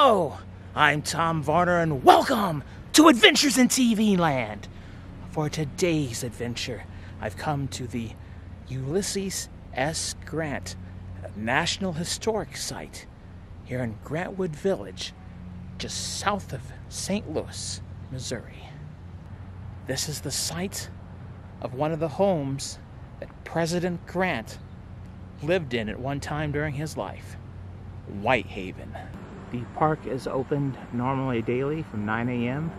Hello, I'm Tom Varner and welcome to Adventures in TV Land. For today's adventure, I've come to the Ulysses S. Grant National Historic Site here in Grantwood Village, just south of St. Louis, Missouri. This is the site of one of the homes that President Grant lived in at one time during his life, Whitehaven. The park is opened normally daily from 9 a.m.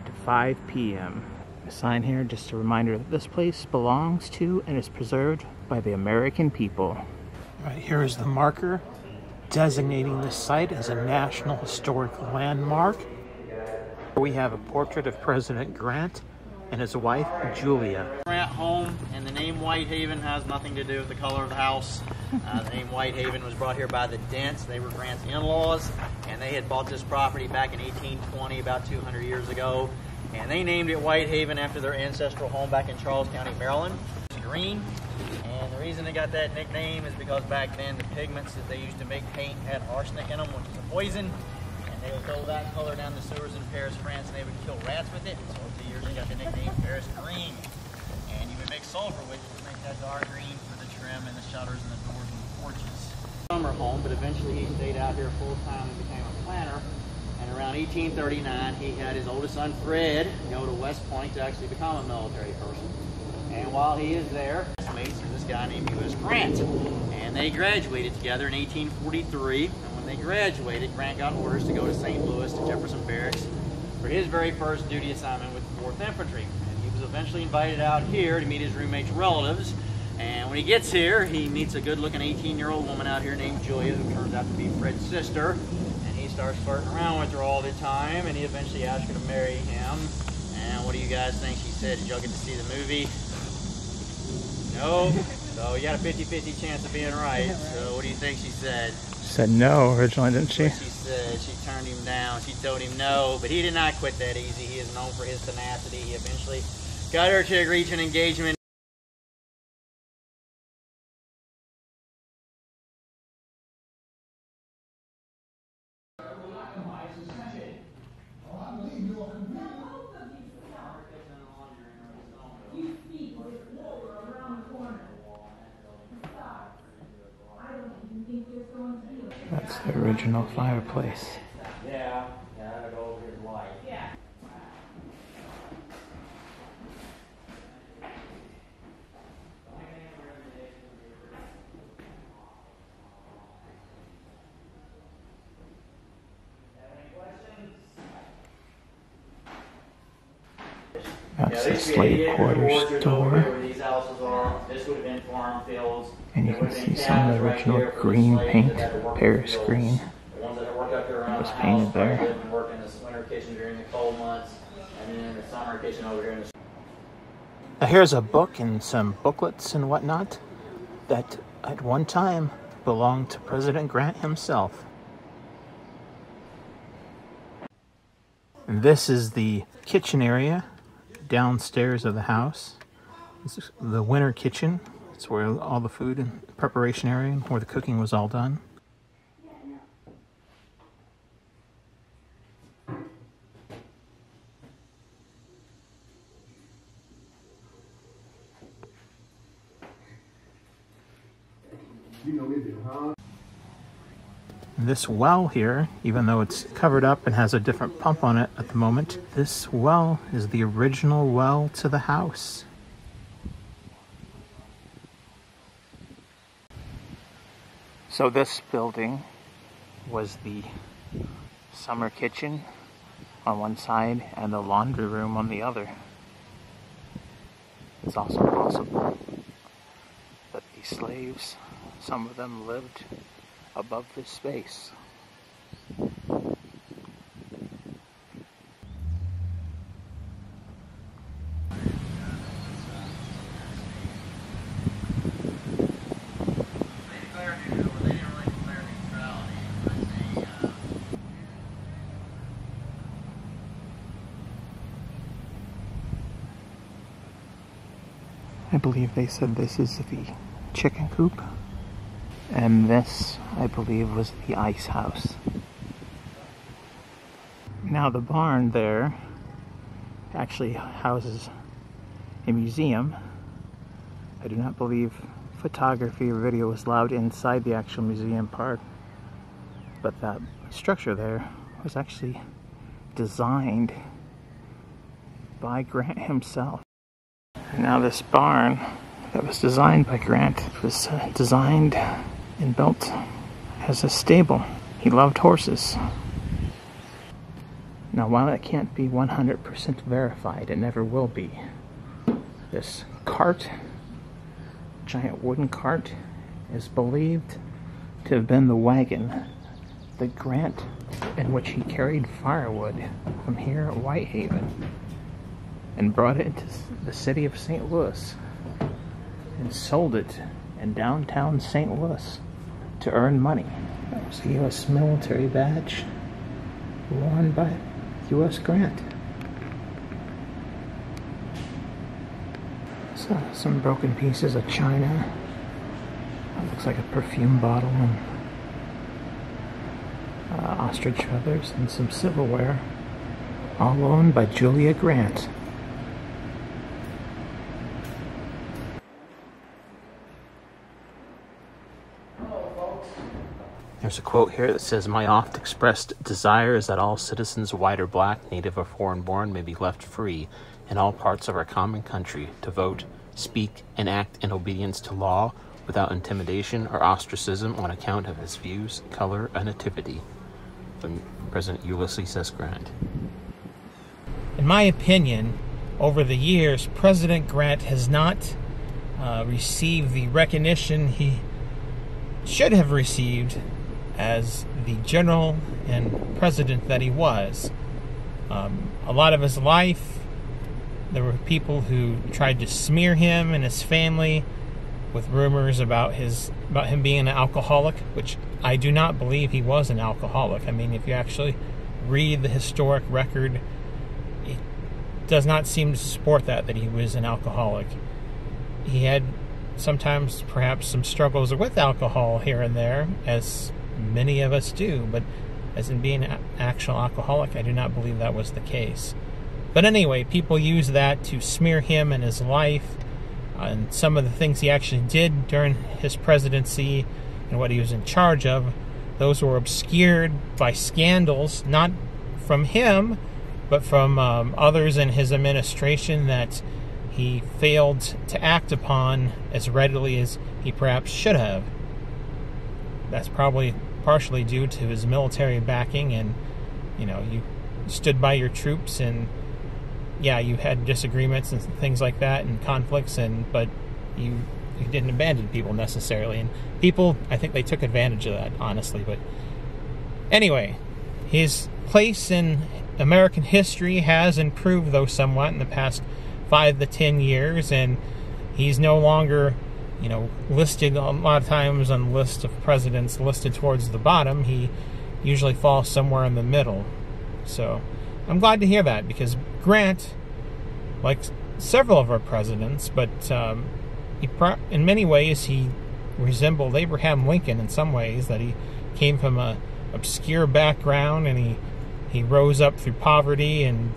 to 5 p.m. A sign here, just a reminder that this place belongs to and is preserved by the American people. Right here is the marker designating this site as a National Historic Landmark. We have a portrait of President Grant and his wife, Julia. Grant home, and the name Whitehaven has nothing to do with the color of the house. The name Whitehaven was brought here by the Dents. They were Grant's in-laws, and they had bought this property back in 1820, about 200 years ago. And they named it Whitehaven after their ancestral home back in Charles County, Maryland. Green. And the reason they got that nickname is because back then the pigments that they used to make paint had arsenic in them, which is a poison. And they would throw that color down the sewers in Paris, France, and they would kill rats with it. So over the years they got the nickname Paris Green. And you would mix sulfur with it to make that dark green for the trim and the shutters and the doors and the porches. Summer home, but eventually he stayed out here full time and became a planter. And around 1839, he had his oldest son, Fred, go to West Point to actually become a military person. And while he is there, there's this guy named U.S. Grant. And they graduated together in 1843. And when they graduated, Grant got orders to go to St. Louis to Jefferson Barracks for his very first duty assignment with the 4th Infantry. And he was eventually invited out here to meet his roommate's relatives. And when he gets here, he meets a good-looking 18-year-old woman out here named Julia, who turns out to be Fred's sister. Starts flirting around with her all the time, and he eventually asked her to marry him. And what do you guys think she said? Did y'all get to see the movie? No? So you got a 50-50 chance of being right. So what do you think she said? She said no originally, didn't she? What she said, she turned him down. She told him no, but he did not quit that easy. He is known for his tenacity. He eventually got her to reach an engagement. That's the original fireplace. Yeah, I go over his life. Yeah. That's the slave quarters door. These houses are. This would have been farm fields. And you can see some of the original green paint, Paris green, was painted there. Work in the winter kitchen during the cold months, and then in the summer kitchen over here in the. Now here's a book and some booklets and whatnot that at one time belonged to President Grant himself. And this is the kitchen area downstairs of the house. This is the winter kitchen. It's where all the food and preparation area and where the cooking was all done. This well here, even though it's covered up and has a different pump on it at the moment, this well is the original well to the house. So this building was the summer kitchen on one side and the laundry room on the other. It's also possible that these slaves, some of them lived above this space. I believe they said this is the chicken coop. And this, I believe, was the ice house. Now the barn there actually houses a museum. I do not believe photography or video is allowed inside the actual museum part, but that structure there was actually designed by Grant himself. And now this barn that was designed by Grant was designed and built as a stable. He loved horses. Now, while it can't be 100% verified, it never will be, this cart, giant wooden cart, is believed to have been the wagon that Grant, in which he carried firewood from here at Whitehaven and brought it into the city of St. Louis and sold it in downtown St. Louis to earn money. That was a U.S. military badge worn by U.S. Grant. So, some broken pieces of china. That looks like a perfume bottle, and ostrich feathers, and some silverware, all owned by Julia Grant. There's a quote here that says, "My oft expressed desire is that all citizens, white or black, native or foreign-born, may be left free in all parts of our common country to vote, speak, and act in obedience to law without intimidation or ostracism on account of his views, color, and nativity." From President Ulysses S. Grant. In my opinion, over the years, President Grant has not received the recognition he should have received as the general and president that he was. A lot of his life, there were people who tried to smear him and his family with rumors about him being an alcoholic, which I do not believe he was an alcoholic. I mean, if you actually read the historic record, it does not seem to support that he was an alcoholic. He had sometimes perhaps some struggles with alcohol here and there, as many of us do, but as in being an actual alcoholic, I do not believe that was the case. But anyway, people use that to smear him and his life, and some of the things he actually did during his presidency and what he was in charge of. Those were obscured by scandals, not from him, but from others in his administration that he failed to act upon as readily as he perhaps should have. That's probably partially due to his military backing, and you stood by your troops, and yeah, you had disagreements and things like that and conflicts, but you didn't abandon people necessarily, and people, I think they took advantage of that, honestly. But anyway, his place in American history has improved, though, somewhat in the past 5 to 10 years, and he's no longer listed a lot of times on the list of presidents listed towards the bottom. He usually falls somewhere in the middle. So I'm glad to hear that, because Grant, like several of our presidents, but in many ways he resembled Abraham Lincoln in some ways, that he came from a obscure background, and he rose up through poverty, and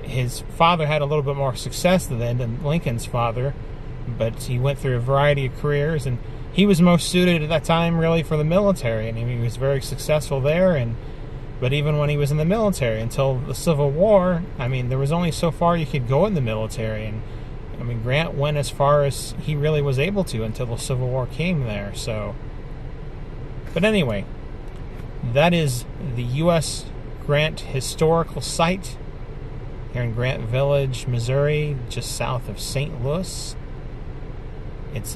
his father had a little bit more success than Lincoln's father, but he went through a variety of careers, and he was most suited at that time really for the military, and he was very successful there. But even when he was in the military, until the Civil War, I mean, there was only so far you could go in the military, and I mean, Grant went as far as he really was able to until the Civil War came there. So, but anyway, that is the U.S. Grant Historical Site here in Grantwood Village, Missouri, just south of St. Louis. It's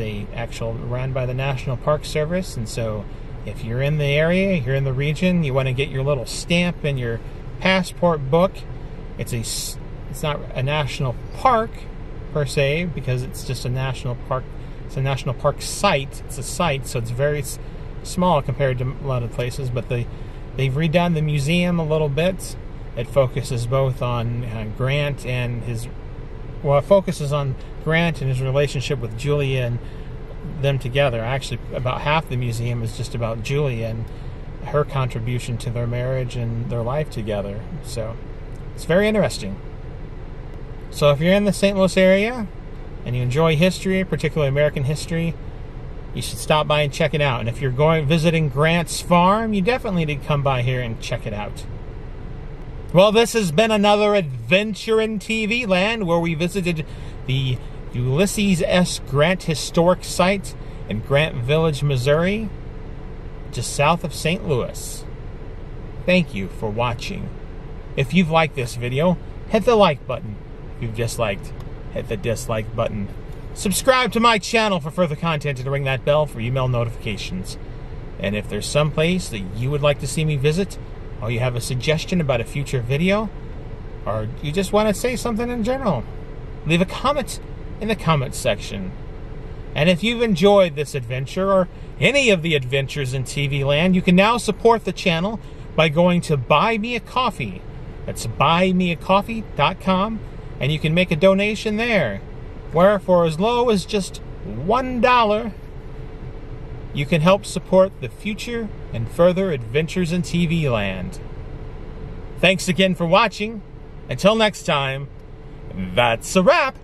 run by the National Park Service, and so if you're in the area, you're in the region, you want to get your little stamp in your passport book. It's not a national park per se, because it's just a national park. It's a national park site. It's a site, so it's very small compared to a lot of places. But they've redone the museum a little bit. It focuses both on Grant and his. Well, it focuses on Grant and his relationship with Julia and them together. Actually, about half the museum is just about Julia, her contribution to their marriage and their life together. So it's very interesting. So if you're in the St. Louis area and you enjoy history, particularly American history, you should stop by and check it out. And if you're visiting Grant's farm, you definitely need to come by here and check it out. Well, this has been another adventure in TV land, where we visited the Ulysses S. Grant Historic Site in Grantwood Village, Missouri, just south of St. Louis. Thank you for watching. If you've liked this video, hit the like button. If you've disliked, hit the dislike button. Subscribe to my channel for further content and ring that bell for email notifications. And if there's some place that you would like to see me visit, or you have a suggestion about a future video, or you just want to say something in general, leave a comment in the comment section. And if you've enjoyed this adventure, or any of the adventures in TV land, you can now support the channel by going to Buy Me a Coffee. That's buymeacoffee.com, and you can make a donation there, where for as low as just $1, you can help support the future and further adventures in TV land. Thanks again for watching. Until next time, that's a wrap.